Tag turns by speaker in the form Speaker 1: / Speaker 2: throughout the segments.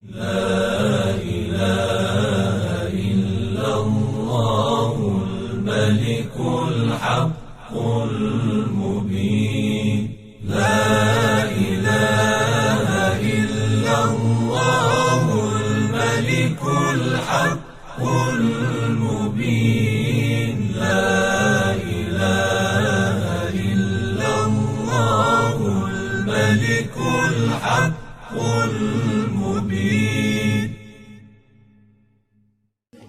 Speaker 1: لا إله إلا الله الملك الحق المبين لا إله إلا الله الملك الحق المبين لا إله إلا الله الملك الحق المبين.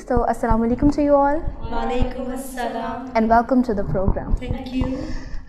Speaker 2: So, assalamu alaikum to you all.
Speaker 3: Walaikum assalam.
Speaker 2: And welcome to the program.
Speaker 3: Thank you.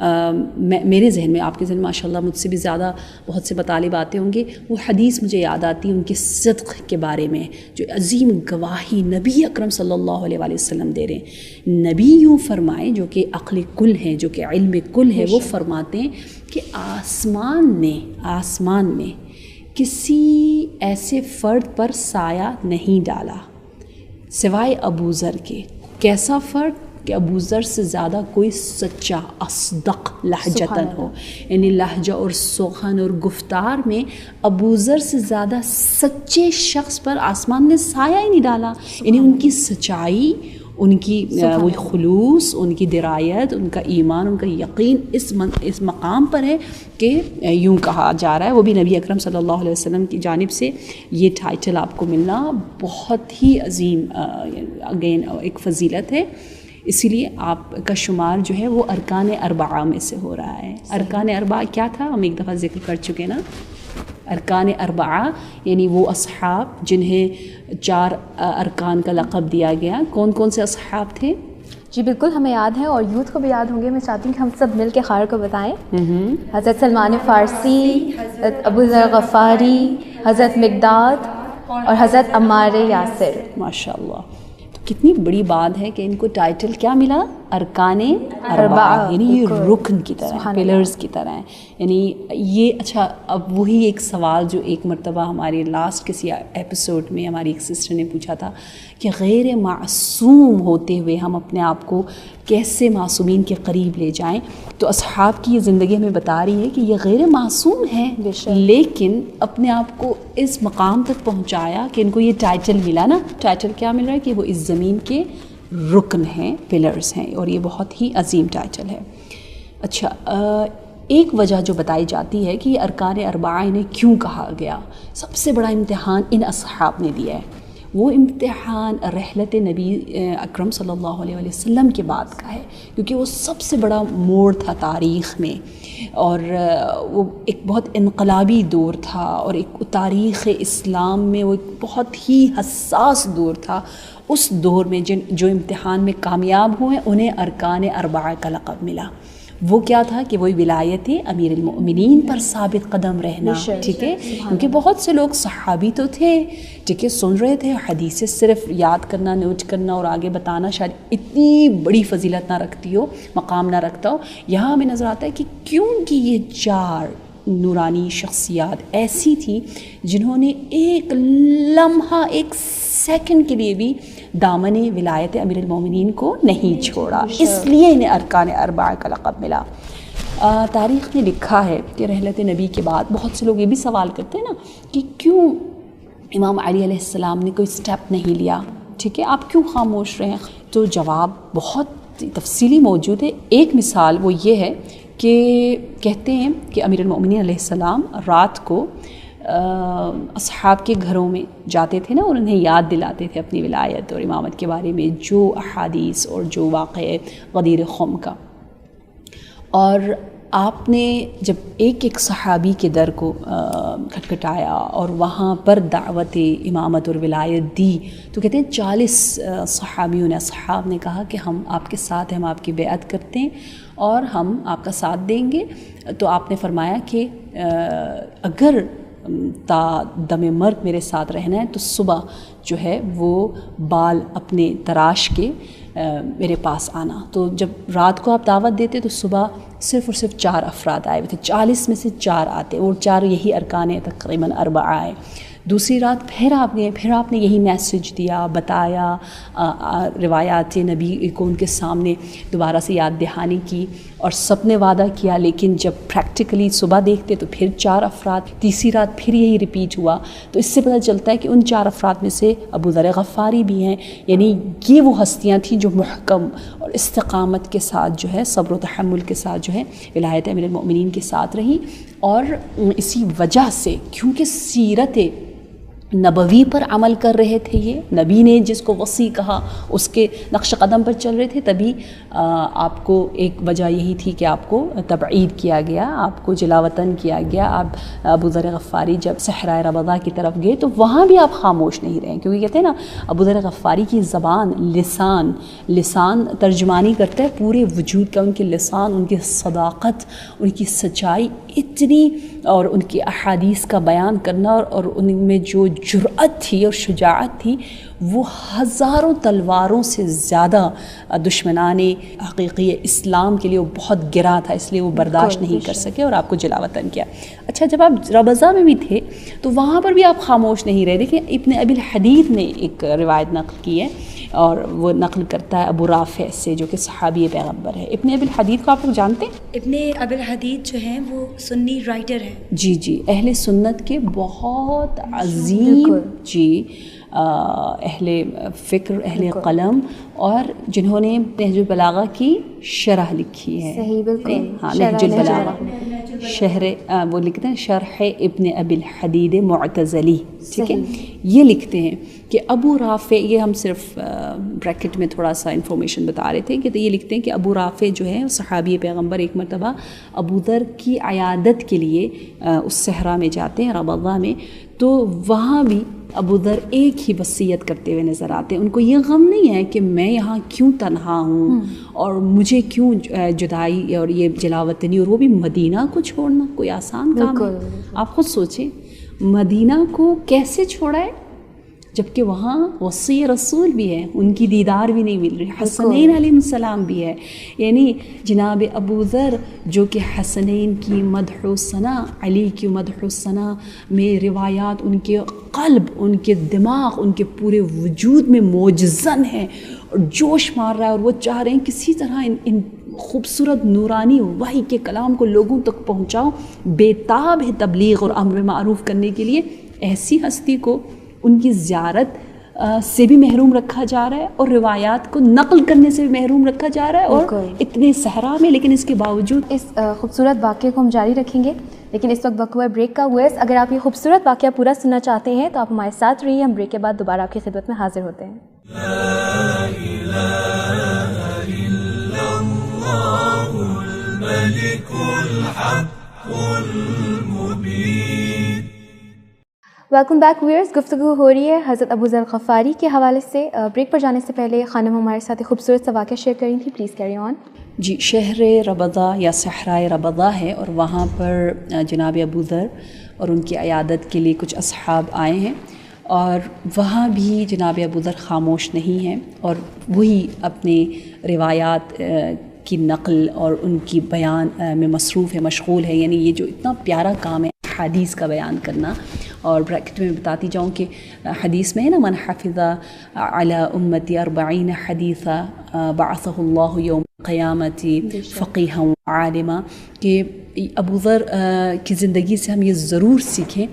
Speaker 4: میرے ذہن میں، آپ کے ذہن میں ماشاء اللہ مجھ سے بھی زیادہ بہت سے مطالب آتے ہوں گے، وہ حدیث مجھے یاد آتی ان کے صدق کے بارے میں، جو عظیم گواہی نبی اکرم صلی اللہ علیہ وآلہ وسلم دے رہے ہیں۔ نبی یوں فرمائے، جو کہ عقل کل ہیں، جو کہ علم کل ہے، وہ فرماتے ہیں کہ آسمان میں کسی ایسے فرد پر سایہ نہیں ڈالا سوائے ابوذر کے۔ کیسا فرد؟ کہ ابوذر سے زیادہ کوئی سچا، اصدق لہجتاً ہو، یعنی لہجہ اور سخن اور گفتار میں ابوذر سے زیادہ سچے شخص پر آسمان نے سایہ ہی نہیں ڈالا۔ یعنی ان کی سچائی، ان کی وہ خلوص، ان کی درایت، ان کا ایمان، ان کا یقین اس مقام پر ہے کہ یوں کہا جا رہا ہے، وہ بھی نبی اکرم صلی اللہ علیہ وسلم کی جانب سے یہ ٹائٹل آپ کو ملنا بہت ہی عظیم اگین ایک فضیلت ہے۔ اسی لیے آپ کا شمار جو ہے وہ ارکان اربعہ میں سے ہو رہا ہے۔ ارکان اربعہ کیا تھا؟ ہم ایک دفعہ ذکر کر چکے نا۔ ارکان اربعہ یعنی وہ اصحاب جنہیں 4 ارکان کا لقب دیا گیا۔ کون کون سے اصحاب تھے؟
Speaker 2: جی بالکل ہمیں یاد ہے، اور یوتھ کو بھی یاد ہوں گے۔ میں چاہتی ہوں کہ ہم سب مل کے خیر کو بتائیں۔ حضرت سلمان فارسی، حضرت ابو ذر غفاری، حضرت مقداد اور حضرت عمار یاسر۔
Speaker 4: ماشاء اللہ، تو کتنی بڑی بات ہے کہ ان کو ٹائٹل کیا ملا؟ ارکان اربعہ، یعنی یہ رکن کی طرح، پلرز کی طرح ہیں۔ یعنی یہ اچھا، اب وہی ایک سوال جو ایک مرتبہ ہمارے لاسٹ کسی ایپیسوڈ میں ہماری ایک سسٹر نے پوچھا تھا کہ غیر معصوم ہوتے ہوئے ہم اپنے آپ کو کیسے معصومین کے قریب لے جائیں؟ تو اصحاب کی یہ زندگی ہمیں بتا رہی ہے کہ یہ غیر معصوم ہیں، لیکن اپنے آپ کو اس مقام تک پہنچایا کہ ان کو یہ ٹائٹل ملا نا۔ ٹائٹل کیا مل رہا ہے؟ کہ وہ اس زمین کے رکن ہیں، پلرز ہیں، اور یہ بہت ہی عظیم ٹائٹل ہے۔ اچھا، ایک وجہ جو بتائی جاتی ہے کہ یہ ارکان اربعہ انہیں کیوں کہا گیا، سب سے بڑا امتحان ان اصحاب نے دیا ہے۔ وہ امتحان رحلت نبی اکرم صلی اللہ علیہ وسلم کے بعد کا ہے، کیونکہ وہ سب سے بڑا موڑ تھا تاریخ میں، اور وہ ایک بہت انقلابی دور تھا، اور ایک تاریخ اسلام میں وہ ایک بہت ہی حساس دور تھا۔ اس دور میں جو امتحان میں کامیاب ہوئے انہیں ارکان اربعہ کا لقب ملا۔ وہ کیا تھا؟ کہ وہی ولایت امیر المؤمنین پر ثابت قدم رہنا، ٹھیک ہے؟ کیونکہ بہت سے لوگ صحابی تو تھے، ٹھیک ہے، سن رہے تھے، حدیثیں صرف یاد کرنا، نوٹ کرنا اور آگے بتانا شاید اتنی بڑی فضیلت نہ رکھتی ہو، مقام نہ رکھتا ہو۔ یہاں ہمیں نظر آتا ہے کہ کیونکہ یہ 4 نورانی شخصیات ایسی تھیں جنہوں نے ایک لمحہ، ایک سیکنڈ کے لیے بھی دامن ولایت امیر المومنین کو نہیں چھوڑا، اس لیے انہیں ارکان اربعہ کا لقب ملا۔ تاریخ نے لکھا ہے کہ رحلت نبی کے بعد بہت سے لوگ یہ بھی سوال کرتے ہیں نا کہ کیوں امام علی علیہ السلام نے کوئی سٹیپ نہیں لیا، ٹھیک ہے، آپ کیوں خاموش رہے ہیں؟ تو جواب بہت تفصیلی موجود ہے۔ ایک مثال وہ یہ ہے کہ کہتے ہیں کہ امیر المؤمنین علیہ السلام رات کو اصحاب کے گھروں میں جاتے تھے نا، اور انہیں یاد دلاتے تھے اپنی ولایت اور امامت کے بارے میں جو احادیث اور جو واقعہ غدیر خم کا۔ اور آپ نے جب ایک ایک صحابی کے در کو کھٹکھٹایا اور وہاں پر دعوت امامت اور ولایت دی، تو کہتے ہیں 40 صحابیوں نے، اصحاب نے کہا کہ ہم آپ کے ساتھ ہیں، ہم آپ کی بیعت کرتے ہیں اور ہم آپ کا ساتھ دیں گے۔ تو آپ نے فرمایا کہ اگر تا دم مرگ میرے ساتھ رہنا ہے تو صبح جو ہے وہ بال اپنے تراش کے میرے پاس آنا۔ تو جب رات کو آپ دعوت دیتے تو صبح صرف اور صرف 4 افراد آئے ہوئے تھے، 40 میں سے 4 آتے، اور 4 یہی ارکان تقریباً اربعہ آئے۔ دوسری رات پھر آپ نے یہی میسج دیا، بتایا، روایات نبی کو ان کے سامنے دوبارہ سے یاد دہانی کی، اور سب نے وعدہ کیا، لیکن جب پریکٹیکلی صبح دیکھتے تو پھر 4 افراد، تیسری رات پھر یہی ریپیٹ ہوا۔ تو اس سے پتہ چلتا ہے کہ ان 4 افراد میں سے ابو ذر غفاری بھی ہیں، یعنی یہ وہ ہستیاں تھیں جو محکم اور استقامت کے ساتھ جو ہے، صبر و تحمل کے ساتھ جو ہے ولایت امیر المؤمنین کے ساتھ رہیں۔ اور اسی وجہ سے کیونکہ سیرت نبوی پر عمل کر رہے تھے، یہ نبی نے جس کو وصی کہا اس کے نقش قدم پر چل رہے تھے، تبھی آپ کو ایک وجہ یہی تھی کہ آپ کو تبعید کیا گیا، آپ کو جلا وطن کیا گیا۔ آپ ابو ذر غفاری جب صحرائے ربضہ کی طرف گئے تو وہاں بھی آپ خاموش نہیں رہے، کیونکہ کہتے ہیں نا ابو ذر غفاری کی زبان، لسان ترجمانی کرتا ہے پورے وجود کا، ان کے لسان، ان کی صداقت، ان کی سچائی اتنی، اور ان کی احادیث کا بیان کرنا، اور ان میں جو جرأت تھی اور شجاعت تھی، وہ ہزاروں تلواروں سے زیادہ دشمنان حقیقی اسلام کے لیے وہ بہت گرا تھا، اس لیے وہ برداشت نہیں کر سکے اور آپ کو جلا وطن کیا۔ اچھا، جب آپ ربضہ میں بھی تھے تو وہاں پر بھی آپ خاموش نہیں رہے۔ دیکھیں ابن ابی الحدیث نے ایک روایت نقل کی ہے، اور وہ نقل کرتا ہے ابو رافع سے جو کہ صحابی پیغمبر ہے۔ ابن ابی الحدیث کو آپ لوگ جانتے ہیں؟
Speaker 3: ابن ابی الحدیث جو ہیں وہ سنی رائٹر ہیں،
Speaker 4: جی اہل سنت کے بہت عظیم، جی اہل فکر، اہل قلم، اور جنہوں نے نہج البلاغہ کی شرح لکھی ہے۔
Speaker 2: صحیح، بالکل،
Speaker 4: ہاں، نہج البلاغہ وہ لکھتے ہیں شرح ابن ابی الحدید معتزلی، ٹھیک ہے۔ یہ لکھتے ہیں کہ ابو رافع، یہ ہم صرف بریکٹ میں تھوڑا سا انفارمیشن بتا رہے تھے کہ یہ لکھتے ہیں کہ ابو رافع جو ہے صحابی پیغمبر ایک مرتبہ ابو ذر کی عیادت کے لیے اس صحرا میں جاتے ہیں، ربضہ میں، تو وہاں بھی ابو ذر ایک ہی وصیت کرتے ہوئے نظر آتے ہیں۔ ان کو یہ غم نہیں ہے کہ میں یہاں کیوں تنہا ہوں اور مجھے کیوں جدائی اور یہ جلا وطنی، اور وہ بھی مدینہ کو چھوڑنا کوئی آسان کام ہے؟ آپ خود سوچیں مدینہ کو کیسے چھوڑا ہے، جبکہ وہاں وصی رسول بھی ہے، ان کی دیدار بھی نہیں مل رہی، حسنین علیہ السلام بھی ہے، یعنی جناب ابو ذر جو کہ حسنین کی مدح و ثنا، علی کی مدح و ثنا میں روایات ان کے قلب، ان کے دماغ، ان کے پورے وجود میں موجزن ہے اور جوش مار رہا ہے، اور وہ چاہ رہے ہیں کسی طرح ان خوبصورت نورانی وحی کے کلام کو لوگوں تک پہنچاؤ، بےتاب ہے تبلیغ اور امر معروف کرنے کے لیے۔ ایسی ہستی کو ان کی زیارت سے بھی محروم رکھا جا رہا ہے، اور روایات کو نقل کرنے سے بھی محروم رکھا جا رہا ہے، اور اتنے صحرا میں، لیکن اس کے باوجود
Speaker 2: اس خوبصورت واقعے کو ہم جاری رکھیں گے، لیکن اس وقت وقت بریک کا ہوا ہے۔ اگر آپ یہ خوبصورت واقعہ پورا سننا چاہتے ہیں تو آپ ہمارے ساتھ رہیے، ہم بریک کے بعد دوبارہ آپ کی خدمت میں حاضر ہوتے ہیں۔
Speaker 1: لا إله إلا الله الملك الحق المبين۔
Speaker 2: ویلکم بیک ویئرز، گفتگو ہو رہی ہے حضرت ابو ذر غفاری کے حوالے سے۔ بریک پر جانے سے پہلے خانم ہمارے ساتھ ایک خوبصورت سا واقعہ شیئر کر رہی تھی، پلیز کیری آن۔
Speaker 4: جی، شہر ربضہ یا صحرائے ربضہ ہے، اور وہاں پر جناب ابو ذر اور ان کی عیادت کے لیے کچھ اصحاب آئے ہیں، اور وہاں بھی جناب ابو ذر خاموش نہیں ہیں، اور وہی اپنے روایات کی نقل اور ان کی بیان میں مصروف ہے، مشغول ہے۔ یعنی یہ جو اتنا پیارا کام ہے حدیث کا بیان کرنا، اور بریکٹ میں بتاتی جاؤں کہ حدیث میں ہے نا، من حفظ علی امتی 40 حدیثا بعثہ اللہ یوم قیامت فقیہا عالما، کہ ابو ذر کی زندگی سے ہم یہ ضرور سیکھیں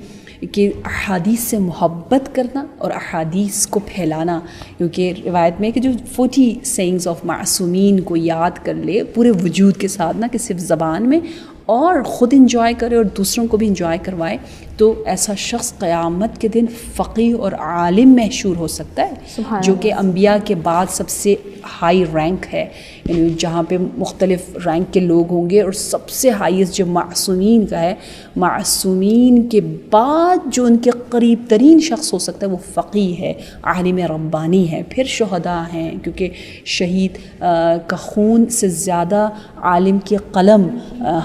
Speaker 4: کہ احادیث سے محبت کرنا اور احادیث کو پھیلانا، کیونکہ روایت میں کہ جو 40 سینگز آف معصومین کو یاد کر لے پورے وجود کے ساتھ، نہ کہ صرف زبان میں، اور خود انجوائے کرے اور دوسروں کو بھی انجوائے کروائے، تو ایسا شخص قیامت کے دن فقیہ اور عالم مشہور ہو سکتا ہے، جو کہ انبیاء کے بعد سب سے ہائی رینک ہے، یعنی جہاں پہ مختلف رینک کے لوگ ہوں گے، اور سب سے ہائیسٹ جو معصومین کا ہے، معصومین کے بعد جو ان کے قریب ترین شخص ہو سکتا ہے وہ فقیہ ہے، عالم ربانی ہے، پھر شہداء ہیں، کیونکہ شہید کا خون سے زیادہ عالم کی قلم،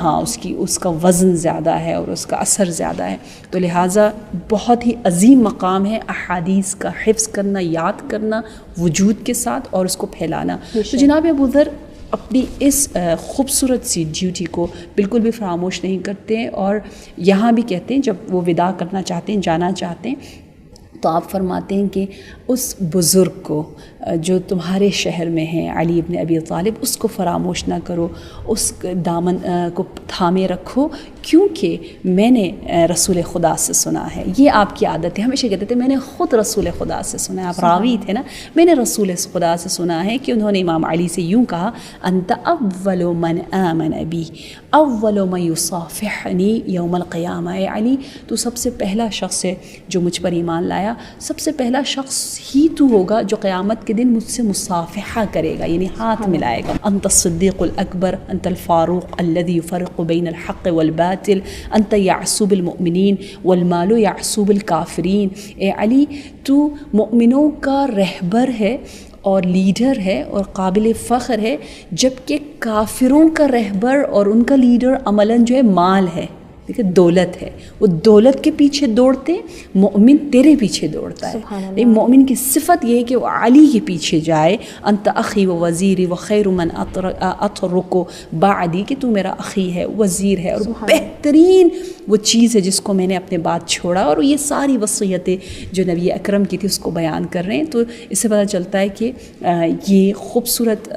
Speaker 4: ہاں اس کا وزن زیادہ ہے اور اس کا اثر زیادہ ہے، تو لہٰذا بہت ہی عظیم مقام ہے احادیث کا حفظ کرنا، یاد کرنا وجود کے ساتھ، اور اس کو پھیلانا۔ تو جناب ابو ذر اپنی اس خوبصورت سی ڈیوٹی کو بالکل بھی فراموش نہیں کرتے ہیں، اور یہاں بھی کہتے ہیں جب وہ وداع کرنا چاہتے ہیں، جانا چاہتے ہیں، تو آپ فرماتے ہیں کہ اس بزرگ کو جو تمہارے شہر میں ہیں علی ابن ابی طالب، اس کو فراموش نہ کرو، اس دامن کو تھامے رکھو، کیونکہ میں نے رسول خدا سے سنا ہے. یہ آپ کی عادت ہے، ہمیشہ کہتے تھے میں نے خود رسول خدا سے سنا ہے. آپ راوی تھے نا. میں نے رسول خدا سے سنا ہے کہ انہوں نے امام علی سے یوں کہا، انت اول من آمن بی اول من یصافحنی یوم القیامہ. اے علی تو سب سے پہلا شخص ہے جو مجھ پر ایمان لایا، سب سے پہلا شخص ہی تو ہوگا جو قیامت کے دن مجھ سے مصافحہ کرے گا، یعنی ہاتھ ملائے گا. انت الصدیق الاکبر، انت الفاروق الذی یفرق بین الحق والباطل، انت یعصوب المؤمنین والمال یعصوب الکافرین. اے علی تو مؤمنوں کا رہبر ہے اور لیڈر ہے اور قابل فخر ہے، جبکہ کافروں کا رہبر اور ان کا لیڈر عملاً جو ہے مال ہے، دیکھیں دولت ہے. وہ دولت کے پیچھے دوڑتے، مومن تیرے پیچھے دوڑتا ہے. مومن کی صفت یہ ہے کہ وہ علی کے پیچھے جائے. انت اخی و وزیری و خیر من اترکو بعدی، کہ تو میرا اخی ہے، وزیر ہے، اور بہترین وہ چیز ہے جس کو میں نے اپنے بعد چھوڑا. اور یہ ساری وصیتیں جو نبی اکرم کی تھی اس کو بیان کر رہے ہیں. تو اس سے پتہ چلتا ہے کہ یہ خوبصورت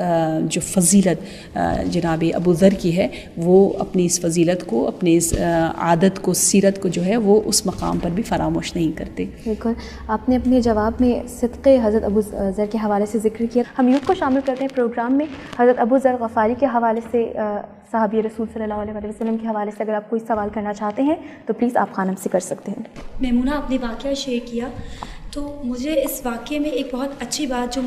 Speaker 4: جو فضیلت جناب ابو ذر کی ہے، وہ اپنی اس فضیلت کو، اپنی اس عادت کو، سیرت کو جو ہے وہ اس مقام پر بھی فراموش نہیں کرتے.
Speaker 2: بالکل. آپ نے اپنے جواب میں صدقے حضرت ابو ذر کے حوالے سے ذکر کیا. ہم یوتھ کو شامل کرتے ہیں پروگرام میں. حضرت ابو ذر غفاری کے حوالے سے، صحابی رسول صلی اللہ علیہ وسلم کے حوالے سے اگر آپ کوئی سوال کرنا چاہتے ہیں تو پلیز آپ خانم سے کر سکتے ہیں.
Speaker 3: میمونہ آپ نے واقعہ شیئر کیا تو مجھے اس واقعے میں ایک بہت اچھی بات جو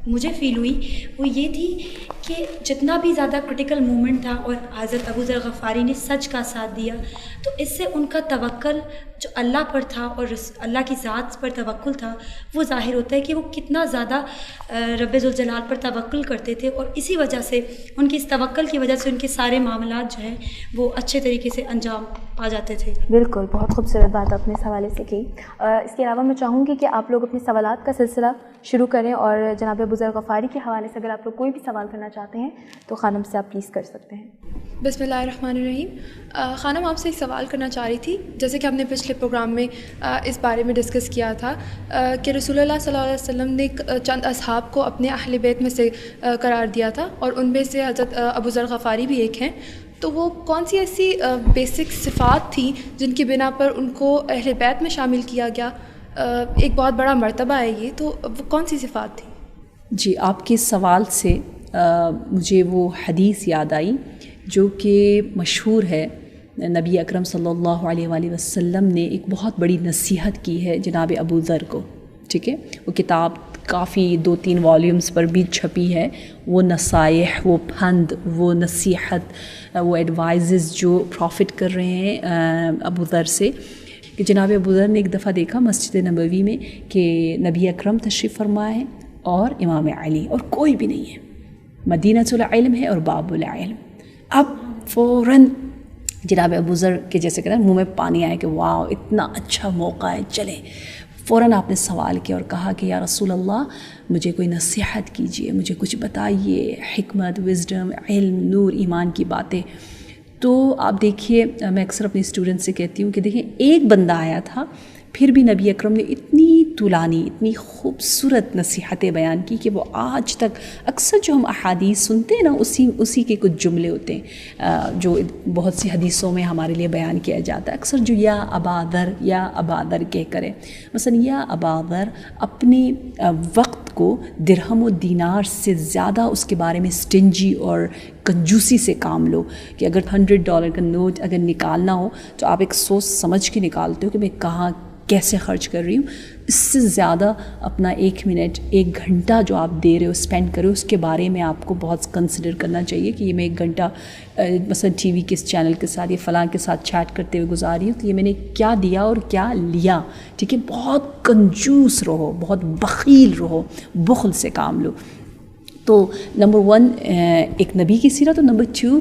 Speaker 3: مجھے فیل ہوئی وہ یہ تھی کہ جتنا بھی زیادہ کرٹیکل مومنٹ تھا اور حضرت ابو ذر غفاری نے سچ کا ساتھ دیا، تو اس سے ان کا توکل جو اللہ پر تھا اور اللہ کی ذات پر توکل تھا وہ ظاہر ہوتا ہے کہ وہ کتنا زیادہ رب ذوالجلال پر توکل کرتے تھے. اور اسی وجہ سے ان کی اس توکل کی وجہ سے ان کے سارے معاملات جو ہیں وہ اچھے طریقے سے انجام پا جاتے تھے.
Speaker 2: بالکل، بہت خوبصورت بات آپ نے اس حوالے سے کی. اس کے علاوہ میں چاہوں گی کہ آپ لوگ اپنے سوالات کا سلسلہ شروع کریں، اور جناب ابو ذر غفاری کے حوالے سے اگر آپ لوگ کوئی بھی سوال کرنا چاہتے ہیں تو خانم سے آپ پلیز کر سکتے ہیں.
Speaker 5: بسم اللہ الرحمن الرحیم. خانم آپ سے ایک سوال کرنا چاہ رہی تھی. جیسے کہ ہم نے پچھلے پروگرام میں اس بارے میں ڈسکس کیا تھا کہ رسول اللہ صلی اللہ علیہ وسلم نے چند اصحاب کو اپنے اہل بیت میں سے قرار دیا تھا، اور ان میں سے حضرت ابو ذر غفاری بھی ایک ہیں. تو وہ کون سی ایسی بیسک صفات تھیں جن کی بنا پر ان کو اہل بیت میں شامل کیا گیا؟ ایک بہت بڑا مرتبہ ہے یہ، تو وہ کون سی صفات تھیں؟
Speaker 4: جی، آپ کے سوال سے مجھے وہ حدیث یاد آئی جو کہ مشہور ہے. نبی اکرم صلی اللہ علیہ وآلہ وسلم نے ایک بہت بڑی نصیحت کی ہے جناب ابو ذر کو. ٹھیک ہے، وہ کتاب کافی 2-3 والیومز پر بھی چھپی ہے. وہ نصائح، وہ پھند، وہ نصیحت، وہ ایڈوائزز جو پروفٹ کر رہے ہیں ابو ذر سے، کہ جناب ابو ذر نے ایک دفعہ دیکھا مسجد نبوی میں کہ نبی اکرم تشریف فرما ہے اور امام علی اور کوئی بھی نہیں ہے. مدینہ العلم ہے اور باب العلم. اب فوراً جناب ابو ذر کے جیسے کہنا منہ میں پانی آیا کہ واو اتنا اچھا موقع ہے، چلیں. فوراً آپ نے سوال کیا اور کہا کہ یا رسول اللہ مجھے کوئی نصیحت کیجئے، مجھے کچھ بتائیے، حکمت، وزڈم، علم، نور، ایمان کی باتیں. تو آپ دیکھیے، میں اکثر اپنے اسٹوڈنٹ سے کہتی ہوں کہ دیکھیں ایک بندہ آیا تھا، پھر بھی نبی اکرم نے اتنی طولانی، اتنی خوبصورت نصیحتیں بیان کی کہ وہ آج تک اکثر جو ہم احادیث سنتے ہیں نا اسی کے کچھ جملے ہوتے ہیں جو بہت سی حدیثوں میں ہمارے لیے بیان کیا جاتا ہے. اکثر جو یا ابا ذر کہہ کرے، مثلا یا ابا ذر، اپنے وقت کو درہم و دینار سے زیادہ اس کے بارے میں سٹنجی اور کنجوسی سے کام لو، کہ اگر $100 کا نوٹ اگر نکالنا ہو تو آپ ایک سوچ سمجھ کے نکالتے ہو کہ میں کہاں کیسے خرچ کر رہی ہوں. اس سے زیادہ اپنا 1 منٹ 1 گھنٹہ جو آپ دے رہے ہو، اسپینڈ کر رہے ہو، اس کے بارے میں آپ کو بہت کنسیڈر کرنا چاہیے کہ یہ میں 1 گھنٹہ مثلا ٹی وی کے اس چینل کے ساتھ یا فلاں کے ساتھ چیٹ کرتے ہوئے گزار رہی ہوں، تو یہ میں نے کیا دیا اور کیا لیا. ٹھیک ہے، بہت کنجوس رہو، بہت بخیل رہو، بخل سے کام لو. تو نمبر 1 ایک نبی کی سیرت، اور نمبر 2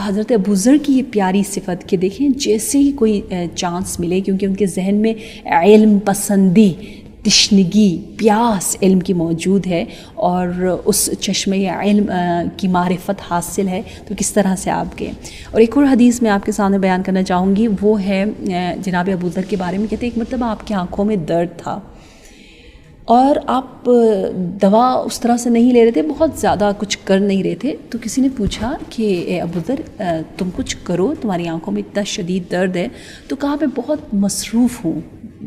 Speaker 4: حضرت ابو ذر کی یہ پیاری صفت کہ دیکھیں جیسے ہی کوئی چانس ملے، کیونکہ ان کے ذہن میں علم پسندی تشنگی پیاس علم کی موجود ہے اور اس چشمے علم کی معرفت حاصل ہے تو کس طرح سے آپ گئے. اور ایک اور حدیث میں آپ کے سامنے بیان کرنا چاہوں گی، وہ ہے جناب ابوذر کے بارے میں. کہتے ہیں ایک مرتبہ آپ کی آنکھوں میں درد تھا اور آپ دوا اس طرح سے نہیں لے رہے تھے، بہت زیادہ کچھ کر نہیں رہے تھے. تو کسی نے پوچھا کہ اے ابوذر تم کچھ کرو، تمہاری آنکھوں میں اتنا شدید درد ہے. تو کہا میں بہت مصروف ہوں،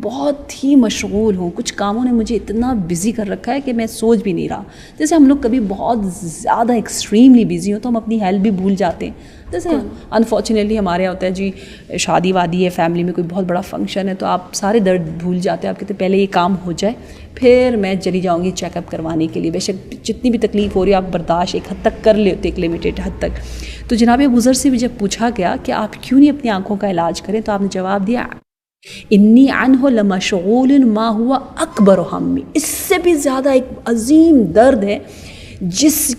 Speaker 4: بہت ہی مشغول ہوں، کچھ کاموں نے مجھے اتنا بزی کر رکھا ہے کہ میں سوچ بھی نہیں رہا. جیسے ہم لوگ کبھی بہت زیادہ ایکسٹریملی بزی ہوں تو ہم اپنی ہیلتھ بھی بھول جاتے ہیں. جیسے انفارچونیٹلی ہمارے یہاں ہوتا ہے جی شادی وادی ہے، فیملی میں کوئی بہت بڑا فنکشن ہے تو آپ سارے درد بھول جاتے ہیں. آپ کہتے ہیں پہلے یہ کام ہو جائے پھر میں چلی جاؤں گی چیک اپ کروانے کے لیے. بے شک جتنی بھی تکلیف ہو رہی ہے آپ برداشت ایک حد تک کر لیتے، ایک لمیٹیڈ حد تک. تو جناب ابوذر سے بھی جب پوچھا گیا کہ آپ کیوں نہیں اپنی آنکھوں کا علاج کریں تو آپ نے جواب دیا انی عنہ لمشغول ما ہوا اکبر ہمی. اس سے بھی زیادہ ایک عظیم درد ہے جس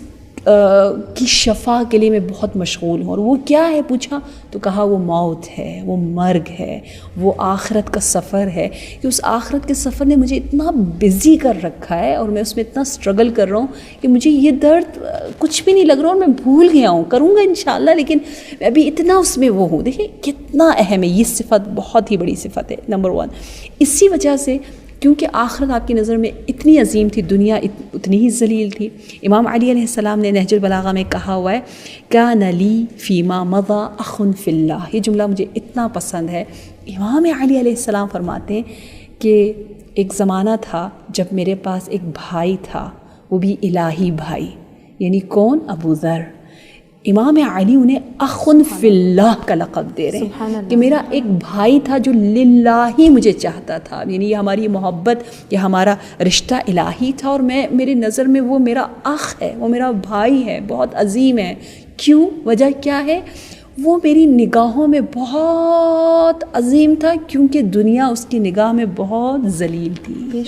Speaker 4: کی شفا کے لیے میں بہت مشغول ہوں. اور وہ کیا ہے پوچھا تو کہا وہ موت ہے، وہ مرگ ہے، وہ آخرت کا سفر ہے. کہ اس آخرت کے سفر نے مجھے اتنا بزی کر رکھا ہے اور میں اس میں اتنا سٹرگل کر رہا ہوں کہ مجھے یہ درد کچھ بھی نہیں لگ رہا اور میں بھول گیا ہوں. کروں گا انشاءاللہ لیکن میں ابھی اتنا اس میں وہ ہوں. دیکھیں کتنا اہم ہے یہ صفت، بہت ہی بڑی صفت ہے نمبر 1. اسی وجہ سے کیونکہ آخرت آپ کی نظر میں اتنی عظیم تھی، دنیا اتنی ہی ذلیل تھی. امام علی علیہ السلام نے نہج البلاغہ میں کہا ہوا ہے کان لی فیما مضی اخ فی اللہ. یہ جملہ مجھے اتنا پسند ہے. امام علی علیہ السلام فرماتے ہیں کہ ایک زمانہ تھا جب میرے پاس ایک بھائی تھا، وہ بھی الہی بھائی. یعنی کون؟ ابوذر. امام علی انہیں اخن فی اللہ کا لقب دے رہے ہیں کہ میرا ایک بھائی تھا جو للہ ہی مجھے چاہتا تھا. یعنی یہ ہماری محبت، یہ ہمارا رشتہ الہی تھا اور میری نظر میں وہ میرا اخ ہے، وہ میرا بھائی ہے، بہت عظیم ہے. کیوں؟ وجہ کیا ہے؟ وہ میری نگاہوں میں بہت عظیم تھا کیونکہ دنیا اس کی نگاہ میں بہت ذلیل تھی.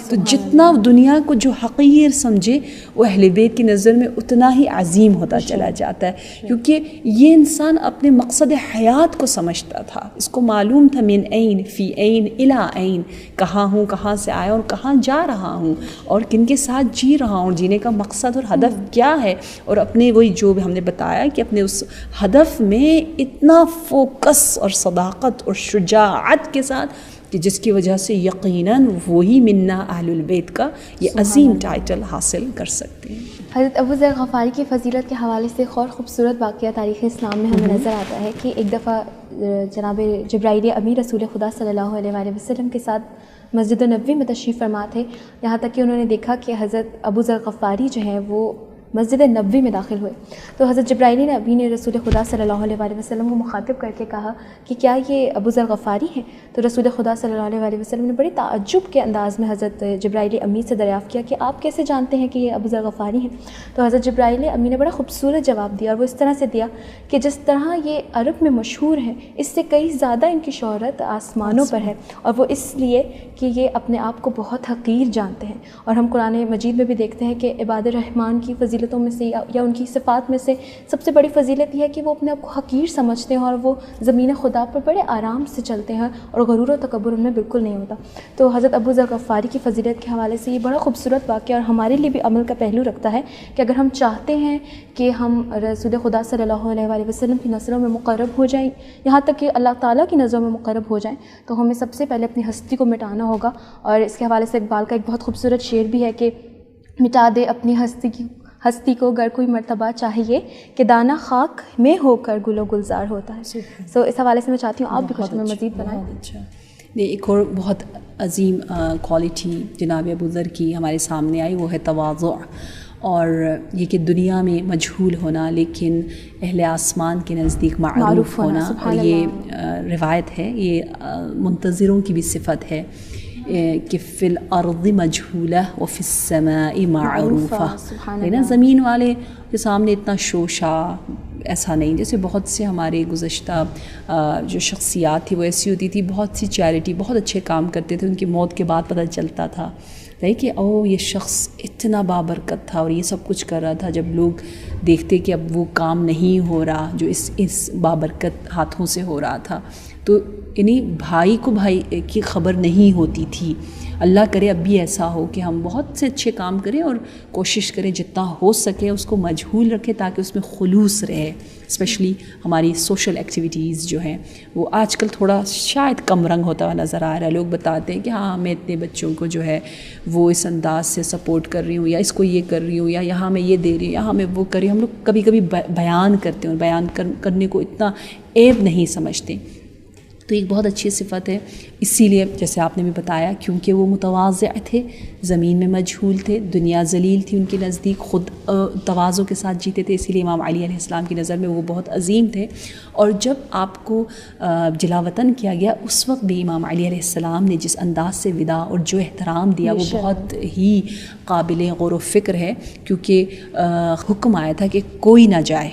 Speaker 4: تو جتنا دنیا کو جو حقیر سمجھے وہ اہل بیت کی نظر میں اتنا ہی عظیم ہوتا چلا جاتا ہے کیونکہ یہ انسان اپنے مقصد حیات کو سمجھتا تھا. اس کو معلوم تھا من عین فی عین الی عین، کہاں ہوں، کہاں سے آیا اور کہاں جا رہا ہوں اور کن کے ساتھ جی رہا ہوں، جینے کا مقصد اور ہدف کیا ہے. اور اپنے وہی جو ہم نے بتایا کہ اپنے اس ہدف میں اتنا فوکس اور صداقت اور شجاعت کے ساتھ کہ جس کی وجہ سے یقیناً وہی منا اہل البیت کا یہ عظیم ٹائٹل حاصل کر سکتے ہیں.
Speaker 2: حضرت ابوذر غفاری کی فضیلت کے حوالے سے ایک اور خوبصورت واقعہ تاریخ اسلام میں ہمیں نظر آتا ہے کہ ایک دفعہ جناب جبرائیل امین رسول خدا صلی اللہ علیہ وآلہ وسلم کے ساتھ مسجد نبوی میں تشریف فرما تھے. یہاں تک کہ انہوں نے دیکھا کہ حضرت ابوذر غفاری جو ہیں وہ مسجد نبوی میں داخل ہوئے. تو حضرت جبرائیل امین نے رسول خدا صلی اللہ علیہ وآلہ وسلم کو مخاطب کر کے کہا کہ کیا یہ ابوذر غفاری ہیں؟ تو رسول خدا صلی اللہ علیہ وآلہ وسلم نے بڑی تعجب کے انداز میں حضرت جبرائیل امین سے دریافت کیا کہ آپ کیسے جانتے ہیں کہ یہ ابوذر غفاری ہیں؟ تو حضرت جبرائیل امین نے بڑا خوبصورت جواب دیا اور وہ اس طرح سے دیا کہ جس طرح یہ عرب میں مشہور ہیں اس سے کئی زیادہ ان کی شہرت آسمانوں پر ہے، اور وہ اس لیے کہ یہ اپنے آپ کو بہت حقیر جانتے ہیں. اور ہم قرآن مجید میں بھی دیکھتے ہیں کہ عباد الرحمن کی فضیلتوں میں سے یا ان کی صفات میں سے سب سے بڑی فضیلت یہ ہے کہ وہ اپنے آپ کو حقیر سمجھتے ہیں اور وہ زمین خدا پر بڑے آرام سے چلتے ہیں اور غرور و تکبر ان میں بالکل نہیں ہوتا. تو حضرت ابوذر غفاری کی فضیلت کے حوالے سے یہ بڑا خوبصورت واقعہ اور ہمارے لیے بھی عمل کا پہلو رکھتا ہے کہ اگر ہم چاہتے ہیں کہ ہم رسول خدا صلی اللہ علیہ وآلہ وسلم کی نظروں میں مقرب ہو جائیں، یہاں تک کہ اللہ تعالیٰ کی نظروں میں مقرب ہو جائیں، تو ہمیں سب سے پہلے اپنی ہستی کو مٹانا ہوگا. اور اس کے حوالے سے اقبال کا ایک بہت خوبصورت شعر بھی ہے کہ مٹا دے اپنی ہستی کو گر کوئی مرتبہ چاہیے کہ دانہ خاک میں ہو کر گل و گلزار ہوتا ہے. سو اس حوالے سے میں چاہتی ہوں آپ بھی کچھ میں مزید بنائیں.
Speaker 4: اچھا، ایک اور بہت عظیم کوالٹی جناب ابوذر کی ہمارے سامنے آئی، وہ ہے تواضع. اور یہ کہ دنیا میں مجہول ہونا لیکن اہل آسمان کے نزدیک معروف ہونا. اور یہ روایت ہے، یہ منتظروں کی بھی صفت ہے کہ فی الارض مجہولہ وفی السماء معروفہ. نا زمین والے کے سامنے اتنا شوشا ایسا نہیں. جیسے بہت سے ہمارے گزشتہ جو شخصیات تھی وہ ایسی ہوتی تھی، بہت سی چیریٹی، بہت اچھے کام کرتے تھے، ان کی موت کے بعد پتہ چلتا تھا کہ او یہ شخص اتنا بابرکت تھا اور یہ سب کچھ کر رہا تھا. جب لوگ دیکھتے کہ اب وہ کام نہیں ہو رہا جو اس بابرکت ہاتھوں سے ہو رہا تھا، تو یعنی بھائی کو بھائی کی خبر نہیں ہوتی تھی. اللہ کرے اب بھی ایسا ہو کہ ہم بہت سے اچھے کام کریں اور کوشش کریں جتنا ہو سکے اس کو مجہول رکھیں تاکہ اس میں خلوص رہے. اسپیشلی ہماری سوشل ایکٹیویٹیز جو ہیں وہ آج کل تھوڑا شاید کم رنگ ہوتا ہوا نظر آ رہا ہے. لوگ بتاتے ہیں کہ ہاں میں اتنے بچوں کو جو ہے وہ اس انداز سے سپورٹ کر رہی ہوں یا اس کو یہ کر رہی ہوں یا یہاں میں یہ دے رہی ہوں یہاں میں وہ کر رہی ہوں. ہم لوگ کبھی کبھی بیان کرتے ہیں اور بیان کرنے کو اتنا عیب نہیں سمجھتے. تو ایک بہت اچھی صفت ہے. اسی لیے جیسے آپ نے بھی بتایا کیونکہ وہ متواضع تھے, زمین میں مجہول تھے, دنیا ذلیل تھی ان کے نزدیک, خود تواضع کے ساتھ جیتے تھے, اسی لیے امام علی علیہ السلام کی نظر میں وہ بہت عظیم تھے. اور جب آپ کو جلا وطن کیا گیا اس وقت بھی امام علی علیہ السلام نے جس انداز سے وداع اور جو احترام دیا وہ بہت ہی قابل غور و فکر ہے, کیونکہ حکم آیا تھا کہ کوئی نہ جائے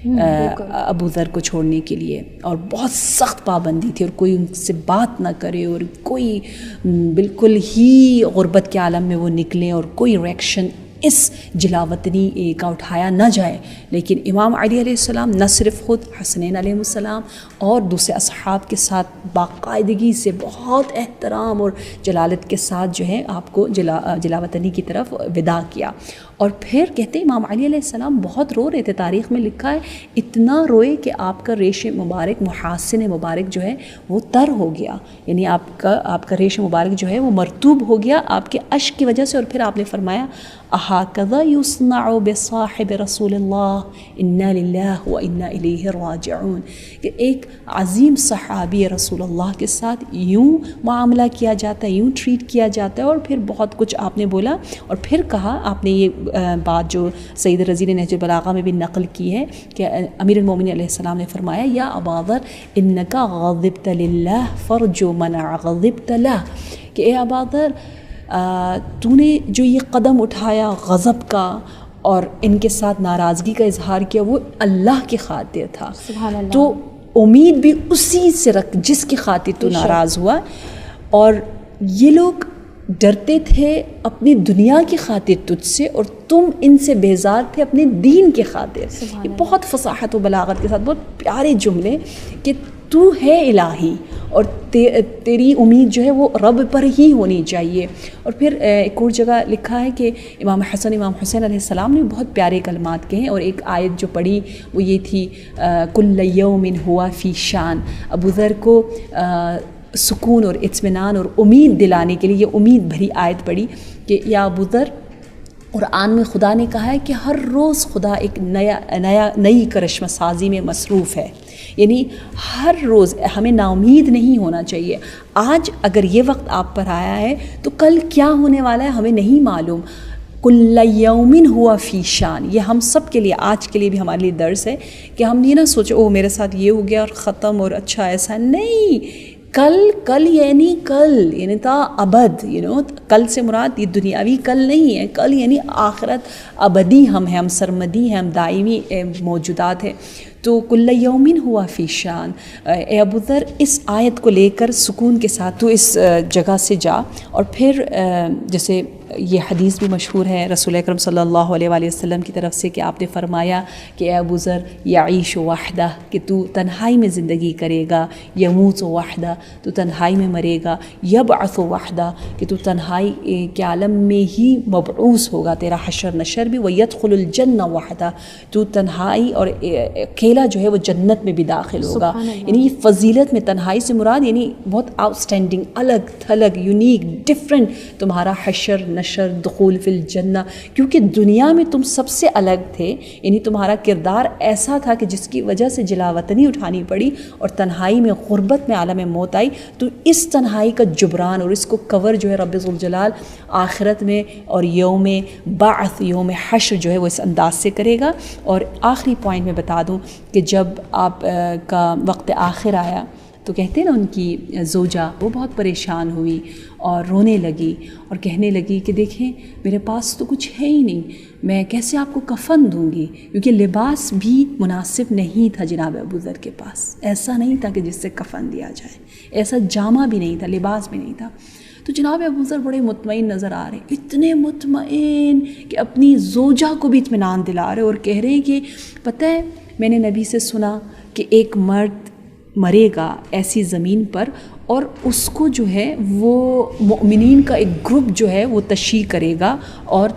Speaker 4: ابو ذر کو چھوڑنے کے لیے, اور بہت سخت پابندی تھی, اور کوئی ان سے بات نہ کرے, اور کوئی بالکل ہی غربت کے عالم میں وہ نکلیں, اور کوئی ریئیکشن اس جلاوطنی کا اٹھایا نہ جائے. لیکن امام علی علیہ السلام نہ صرف خود, حسنین علیہ السلام اور دوسرے اصحاب کے ساتھ باقاعدگی سے بہت احترام اور جلالت کے ساتھ جو ہے آپ کو جلاوطنی کی طرف وداع کیا. اور پھر کہتے ہیں امام علی علیہ السلام بہت رو رہے تھے, تاریخ میں لکھا ہے اتنا روئے کہ آپ کا ریش مبارک, محاسن مبارک جو ہے وہ تر ہو گیا, یعنی آپ کا ریش مبارک جو ہے وہ مرطوب ہو گیا آپ کے اشک کی وجہ سے. اور پھر آپ نے فرمایا احاکذا یصنع بصاحب رسول اللہ انا للہ و انا الیہ راجعون, کہ ایک عظیم صحابی رسول اللہ کے ساتھ یوں معاملہ کیا جاتا ہے, یوں ٹریٹ کیا جاتا ہے. اور پھر بہت کچھ آپ نے بولا, اور پھر کہا آپ نے یہ بات جو سید رضی نے نہج البلاغہ میں بھی نقل کی ہے کہ امیر المومنین علیہ السلام نے فرمایا یا ابا ذر انک غضبت للہ فرجو من غضبت لہ, کہ اے ابا ذر تو نے جو یہ قدم اٹھایا غضب کا اور ان کے ساتھ ناراضگی کا اظہار کیا وہ اللہ کی خاطر تھا, تو امید بھی اسی سے رکھ جس کی خاطر تو ناراض ہوا. اور یہ لوگ ڈرتے تھے اپنی دنیا کی خاطر تجھ سے, اور تم ان سے بیزار تھے اپنے دین کی خاطر. یہ بہت فصاحت و بلاغت کے ساتھ بہت پیارے جملے کہ تو ہے الہی اور تیری امید جو ہے وہ رب پر ہی ہونی چاہیے. اور پھر ایک اور جگہ لکھا ہے کہ امام حسین علیہ السلام نے بہت پیارے کلمات کہے, اور ایک آیت جو پڑھی وہ یہ تھی کل یوم ہوا فی شان. ابو ذر کو سکون اور اطمینان اور امید دلانے کے لیے یہ امید بھری آیت پڑھی کہ یا ابو ذر, قرآن میں خدا نے کہا ہے کہ ہر روز خدا ایک نئی کرشمہ سازی میں مصروف ہے, یعنی ہر روز ہمیں نا امید نہیں ہونا چاہیے. آج اگر یہ وقت آپ پر آیا ہے تو کل کیا ہونے والا ہے ہمیں نہیں معلوم. کل یوم ہوا فی شان, یہ ہم سب کے لیے آج کے لیے بھی ہمارے لیے درس ہے کہ ہم یہ نہ سوچیں او میرے ساتھ یہ ہو گیا اور ختم اور اچھا ایسا نہیں. کل یعنی تا ابد, کل سے مراد یہ دنیاوی کل نہیں ہے, کل یعنی آخرت ابدی ہم ہیں, ہم سرمدی ہیں, ہم دائمی موجودات ہیں. تو کل یومن ہوا فی شان. اے ابو ذر اس آیت کو لے کر سکون کے ساتھ تو اس جگہ سے جا. اور پھر جیسے یہ حدیث بھی مشہور ہے رسول اکرم صلی اللہ علیہ وآلہ وسلم کی طرف سے کہ آپ نے فرمایا کہ اے ابو ذر یعیش وحدہ, کہ تو تنہائی میں زندگی کرے گا, یموت وحدہ, تو تنہائی میں مرے گا, یبعث وحدہ, کہ تو تنہائی کے عالم میں ہی مبعوث ہوگا, تیرا حشر نشر بھی, ویدخل الجنہ وحدہ, تو تنہائی اور اکیلا جو ہے وہ جنت میں بھی داخل ہوگا. یعنی یہ فضیلت میں تنہائی سے مراد یعنی بہت آؤٹ اسٹینڈنگ, الگ تھلگ, یونیک, ڈفرینٹ تمہارا حشر نشر, دخول فی الجنہ, کیونکہ دنیا میں تم سب سے الگ تھے, یعنی تمہارا کردار ایسا تھا کہ جس کی وجہ سے جلاوطنی اٹھانی پڑی, اور تنہائی میں غربت میں عالم موت آئی. تو اس تنہائی کا جبران اور اس کو کور جو ہے رب ذوالجلال آخرت میں اور یوم بعث, یوم حشر جو ہے وہ اس انداز سے کرے گا. اور آخری پوائنٹ میں بتا دوں کہ جب آپ کا وقت آخر آیا تو کہتے ہیں نا ان کی زوجہ وہ بہت پریشان ہوئی اور رونے لگی اور کہنے لگی کہ دیکھیں میرے پاس تو کچھ ہے ہی نہیں, میں کیسے آپ کو کفن دوں گی, کیونکہ لباس بھی مناسب نہیں تھا جناب ابو ذر کے پاس, ایسا نہیں تھا کہ جس سے کفن دیا جائے, ایسا جامہ بھی نہیں تھا, لباس بھی نہیں تھا. تو جناب ابو ذر بڑے مطمئن نظر آ رہے, اتنے مطمئن کہ اپنی زوجہ کو بھی اطمینان دلا رہے اور کہہ رہے ہیں کہ پتہ ہے میں نے نبی سے سنا کہ ایک مرد مرے گا ایسی زمین پر اور اس کو جو ہے وہ مؤمنین کا ایک گروپ جو ہے وہ تشییع کرے گا اور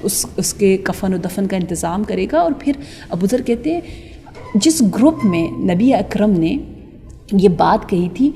Speaker 4: اس کے کفن و دفن کا انتظام کرے گا. اور پھر ابو ذر کہتے ہیں جس گروپ میں نبی اکرم نے یہ بات کہی تھی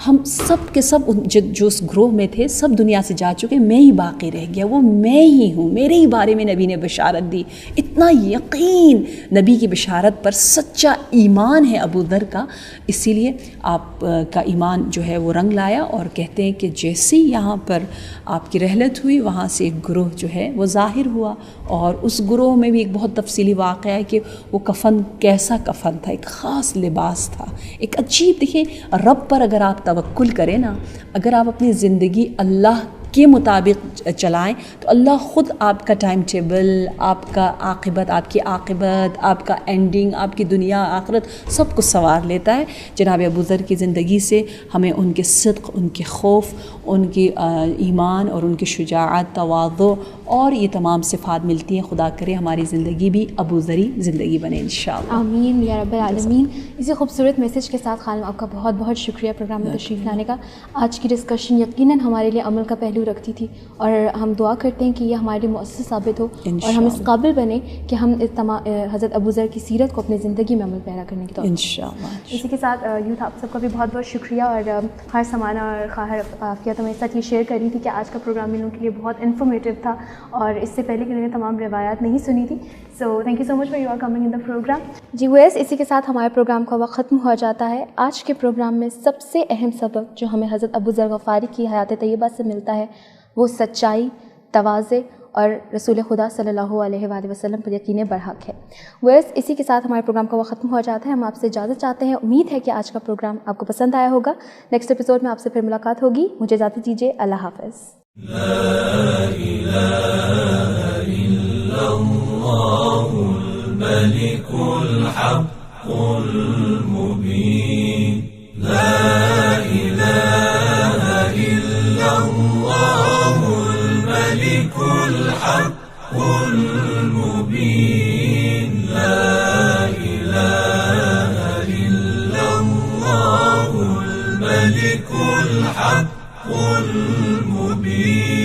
Speaker 4: ہم سب کے سب جو اس گروہ میں تھے سب دنیا سے جا چکے, میں ہی باقی رہ گیا, وہ میں ہی ہوں, میرے ہی بارے میں نبی نے بشارت دی. اتنا یقین نبی کی بشارت پر, سچا ایمان ہے ابو ذر کا. اسی لیے آپ کا ایمان جو ہے وہ رنگ لایا, اور کہتے ہیں کہ جیسے یہاں پر آپ کی رحلت ہوئی وہاں سے ایک گروہ جو ہے وہ ظاہر ہوا, اور اس گروہ میں بھی ایک بہت تفصیلی واقعہ ہے کہ وہ کفن کیسا کفن تھا, ایک خاص لباس تھا, ایک عجیب. دیکھیں رب پر اگر آپ توکل کریں نا, اگر آپ اپنی زندگی اللہ کے مطابق چلائیں تو اللہ خود آپ کا ٹائم ٹیبل, آپ کا عاقبت, آپ کی عاقبت, آپ کا اینڈنگ, آپ کی دنیا آخرت سب کچھ سنوار لیتا ہے. جناب ابو ذر کی زندگی سے ہمیں ان کے صدق, ان کے خوف, ان کی ایمان اور ان کی شجاعت, تواضع اور یہ تمام صفات ملتی ہیں. خدا کرے ہماری زندگی بھی ابو ذری زندگی بنے انشاءاللہ.
Speaker 2: آمین یا رب العالمین. اسی خوبصورت میسیج کے ساتھ خانم آپ کا بہت بہت شکریہ پروگرام میں تشریف لانے کا. آج کی ڈسکشن یقیناً ہمارے لیے عمل کا پہلو رکھتی تھی, اور ہم دعا کرتے ہیں کہ یہ ہمارے لیے مؤثر ثابت ہو اور ہم اس قابل بنے کہ ہم حضرت ابو ذر کی سیرت کو اپنی زندگی میں عمل پیرا کرنے کی توفیق انشاءاللہ. اسی کے ساتھ یوتھ آپ سب کا بھی بہت بہت شکریہ. اور خواہر سمانہ اور خواہر عافیہ تو میرے ساتھ یہ شیئر کر رہی تھی کہ آج کا پروگرام ان لوگوں کے لیے بہت انفارمیٹیو تھا, اور اس سے پہلے کہ انہوں نے تمام روایات نہیں سنی تھی. So thank you so much for you are coming in the programme. جی ویس اسی کے ساتھ ہمارے پروگرام کا وقت ختم ہو جاتا ہے. آج کے پروگرام میں سب سے اہم سبق جو ہمیں حضرت ابو ذر غفاری کی حیات طیبہ سے ملتا ہے وہ سچائی, تواضع اور رسول خدا صلی اللہ علیہ وآلہ وسلم پر یقین برحق ہے. ویس اسی کے ساتھ ہمارے پروگرام کا وقت ختم ہو جاتا ہے. ہم آپ سے اجازت چاہتے ہیں. امید ہے کہ آج کا پروگرام آپ کو پسند آیا ہوگا. نیکسٹ ایپیسوڈ میں آپ سے پھر ملاقات ہوگی. مجھے اجازت دیجیے. اللہ حافظ.
Speaker 1: لا إله إلا الله الملك الحق المبين. لا إله إلا الله الملك الحق المبين. لا إله إلا الله الملك الحق المبين.